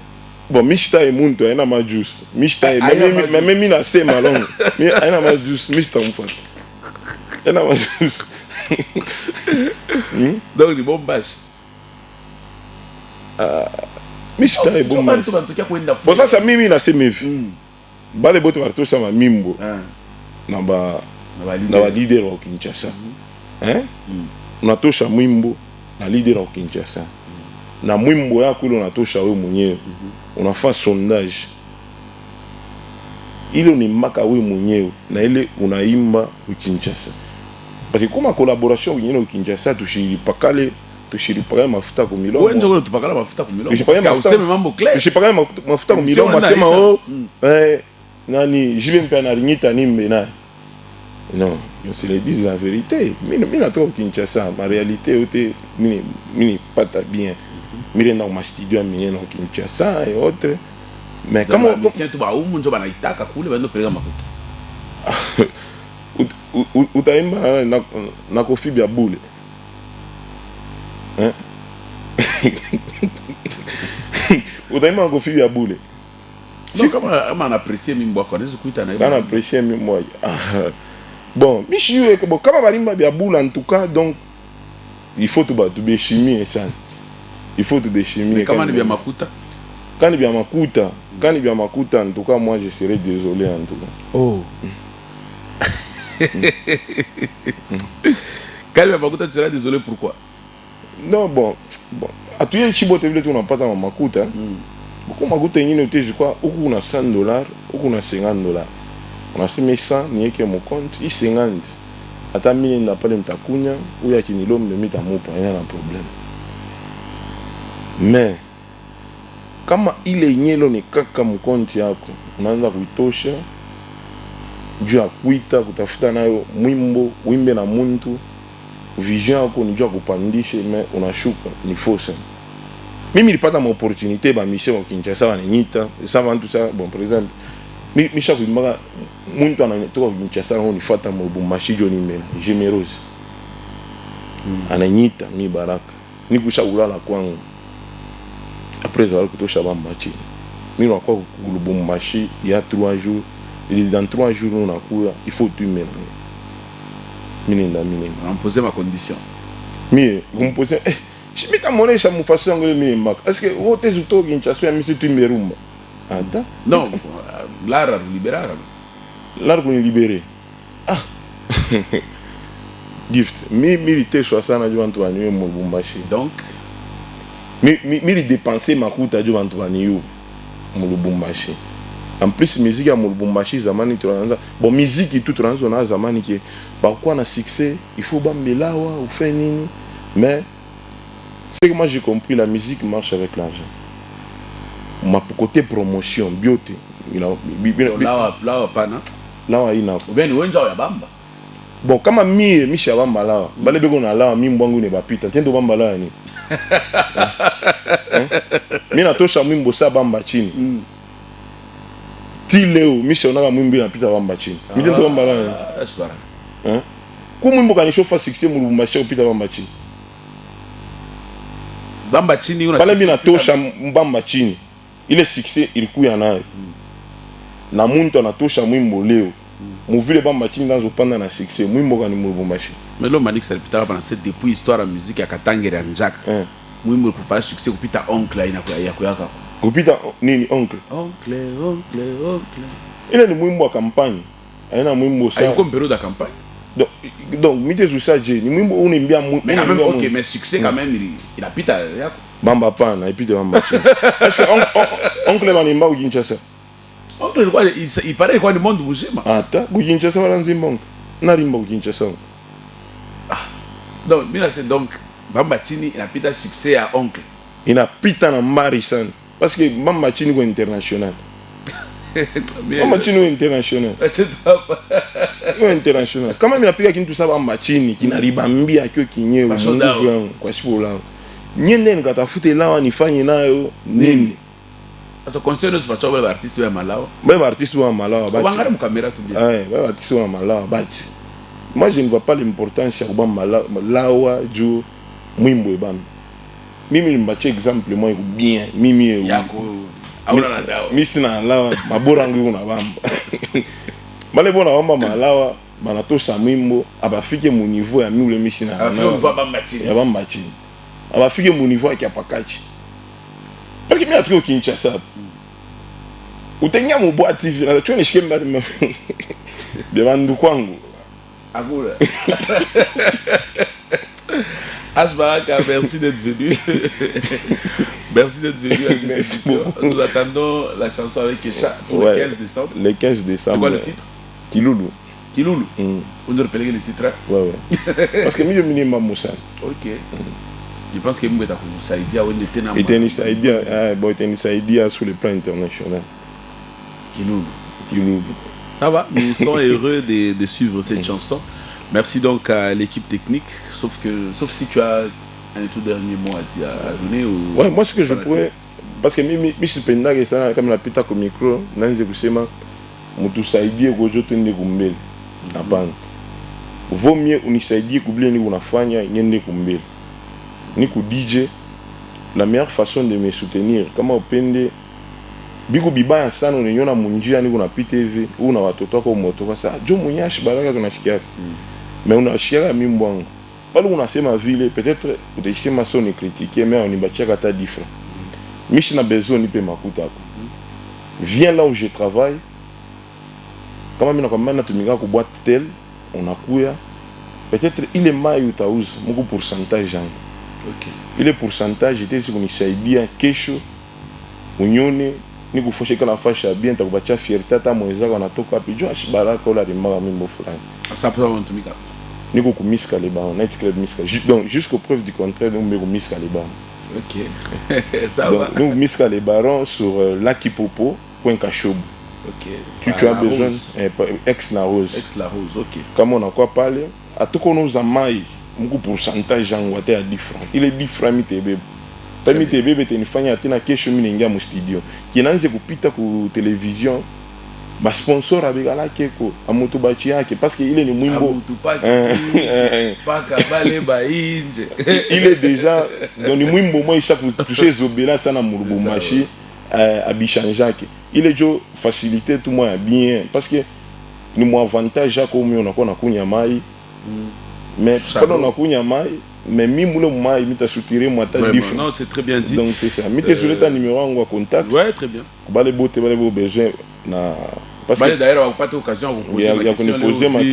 Bon, mishta e muntu aina majusi. Mishta e même mimi na sema longo. Mi aina majusi, mishta mfata. Aina majusi. Donc ni bombashi. Mishta e bombashi. Bon sasa mimi na sema hivi. Bale bote bartosha ma mimbo. Na ba leader wa Kinshasa. Unatosha mwimbo na leader wa Kinshasa. Na mwimbo yako ile unatosha wewe mwenyewe. Unafanya sondage. Ile ni maka wewe mwenyewe na ile unaimba Kinshasa. Parce que comme collaboration nyingine Kinshasa tushiripakale mafuta kwa milioni. Wewe ndio tupakala mafuta kwa milioni. Useme mambo clair. Tushipakale mafuta kwa milioni masema nani jibe mpe na ringita nimbe na. Non, je se le dis la vérité. Mimi natoka Kinshasa, ma réalité était mini pas bien. Mimi dans ma studio mimi na Kinshasa et autres. Mais comment mission tu ba umu njo banaitaka kule bando peleka makuta. Utaimba na Kofi bya bule. Hein? Utaimba na Kofi bya bule. Non, comment on apprécie mimbo kwa nezi kuita na hiyo. On apprécie mimbo. Bon, Michiou, bon, comme Barimba Biaboula en tout cas, donc il faut tout bien chimie et ça. Il faut tout bien chimie. Mais comment il y a Makuta? Quand il y a Makuta, en tout cas, moi je serais désolé en tout cas. Oh. Quand il y a Makuta, tu serais désolé pourquoi? Non, bon. À tout le chibo te on n'a pas de Makuta. Beaucoup Makuta je crois, on a $100, on a $50. On a 100 ni yeke mon compte, il 50. Ata mimi na pale nitakunya, uya kinilombe mimi tamupa, yana na problème. Mais kama ile nyelo ni kaka mkonti yako, unaanza kuitosha juu ya kuita kutafuta nayo mwimbo, wimbe na muntu, vision yako ni juu ya kupandisha, mais unashuka ni fausse. Mimi nilipata ma opportunité ba mission au Kinshasa wananyita, ça va tout ça, bon par exemple Misha kuimbaga muntu anatoka Kinshasa ngo nifuata mu Lubumbashi joni mbele Generose. Ananyita mi baraka. Nikusha ulala kwangu. Après ça kutosha bamba chini. Mimi nakuwa ku Lubumbashi ya 3 jours. Et dans 3 jours on akula, il faut tu mener. Mimi on poser ma condition. Mimi vous me posez je mita monesha mu façon ngole mimi mbaka. Est-ce que wote zuto Kinshasa mimi tu merumba? Anta? Non, l'art libéral. L'art qu'on est libéré. Ah. Gift. Mi milité 60 à Joan Toanio mo Lubumbashi. Donc mi dépenser ma coûte à Joan Toanio mo Lubumbashi. En plus musique à mo Lubumbashi zamani tunaanza. Bon musique tout tunaanza na zamani qui pourquoi na succès, il faut bambelawa ou faire nini. Mais c'est que moi j'ai compris la musique marche avec l'argent. Ma côté promotion biote là pana là ina ben wenja ya bamba bon kama mi sha bamba là bale beko na là mi mbwangu ne bapita tendo bamba là ni mi na tosha mwimbo sa bamba chini ti leo mi sha na mwimbo na pita bamba chini mi tendo bamba là espara ku mwimbo kanisho fa succès mu Lubumbashi pita bamba chini una bale mi na tosha bamba chini ile succès ilikuwa nayo na muntu anatosha mwimbo leo muvile bamba chini dans opanda na succès mwimbo kani mu Lubumbashi mais lo manix alipita pana c'est depuis histoire ya musique ya Katangere Njaka mwimbo pour faire succès kupita oncle ina ya kuyaka kupita nini oncle ile ni mwimbo wa campagne aina mwimbo sa ayiko période de campagne donc mite zusaje ni mwimbo unimbia mais même OK mais succès quand même il a pita yako bamba pana ipite bamba chini est-ce que oncle banimba u Kinshasa oncle quoi il paraît quoi du monde muzima ata u Kinshasa wala nzimba na rimba u Kinshasa donc mina c'est donc Bamba Chini inapita succès à oncle. Inapita na mbari sana. Parce que Bamba Chini ko international. Bamba Chini ko international. Ko international. Kama minapiga kintu sa Bamba Chini kinaribambia kio kinyewe nguvu yangu kwa sipo lao. Nyende nikatafute lawa nifanye nayo nini? Sasa concerne ce bacho ba artiste wa Malawa. Ba artiste wa Malawa ba. Wangara mu caméra tout bien. Ouais, ba artiste wa Malawa ba. Moi je ne vois pas l'importance ya kuba Malawa juu mwimbo ebana. Mimi nimbache exemple moi bien. Mimi yako aula na dawa. Mimi sina lawa mabora ngu na bamba. Bale bona bamba Malawa banatosha mwimbo abafike mu niveau ya mimi mimi sina. Ya Bamba Chini. Abafike mu niveau ya Kiapakachi. Parce que mimi atuko Kinshasa. Utenya mu boîte TV na tu nishike mbali mama. Bebandu kwangu. Agora. Asbaraka, merci d'être venu. Merci d'être venu. Merci beaucoup. Nous attendons la chanson avec Kesha pour le 15 décembre. Le 15 décembre. C'est quoi le titre? Kiloulou. Kiloulou. Vous nous rappelez le titre? Ouais. Parce que moi je me dis Moussa. Ok. Je pense que Moussa Saïdia était Saïdia sur le plan international. Kiloulou. Ça va, nous sommes heureux de suivre cette chanson. Merci donc à l'équipe technique, sauf si tu as un tout dernier mot à donner. Ou ouais, moi ce que je pourrais, parce que je suis pendant ça, comme la pita comme micro, dans les écouteurs, Moutou Saïdia gojo tende kumbele. Hapana. Vaut mieux unisaidie kublia ni unafanya nyende kumbele. Ni ku DJ, la meilleure façon de me soutenir, kama upende biku bibaya sana unanyona munjia niko na PTV ou na watoto wako motoka sasa jo munyashi baraka tunashikia mais unashikia mimi mbwangu pale unasema vile peut-être utashima sio ni critiquer mais unibachia kata different mimi sina besoin nipe makuta hapo viens là où je travaille kama mimi nakwambia natumika ku boîte tel unakuya peut-être ile mai utauza mungu pourcentage yangu okay ile pourcentage était si kunisaidia kesho unyone ni kufoshe kana fasha bien takubacha fierté hata mweza kana toka pijo ashibaraka ola rimaka mimbo fulani ça peut on tumika ni ko kumiska les ballons night club miska donc jusqu'aux preuves du contraire donc me kumiska les ballons ok ça va donc miska les ballons sur lakipopo.kashobu ok tu as besoin ex la rose ok comme on a quoi parler atoko nous amai mko pourcentage yangu ate ya différent il est différent mitebe Tami TV tenifanya tena kesho mimi naingia mu studio. Kinaanze kupita ku television. Ba sponsor abigala keko amutu bachi yake parce que il est le mwimbo. Paka bale ba inje. Il est déjà dans le mwimbo moi il toucher zobela sana mu Lubumbashi abichanjake. Il est jo facilité tout moi bien parce que ni mo avantage comme on a kona kunya mai. Mais quand on a kunya mai mais mi moule moi il m'a soutenu moi ta différent. Non, c'est très bien dit. Donc c'est ça. Mi te sur ta numéro en contact. Ouais, très bien. Ba les beaux besoin na parce que d'ailleurs on pas l'occasion de poser ma question.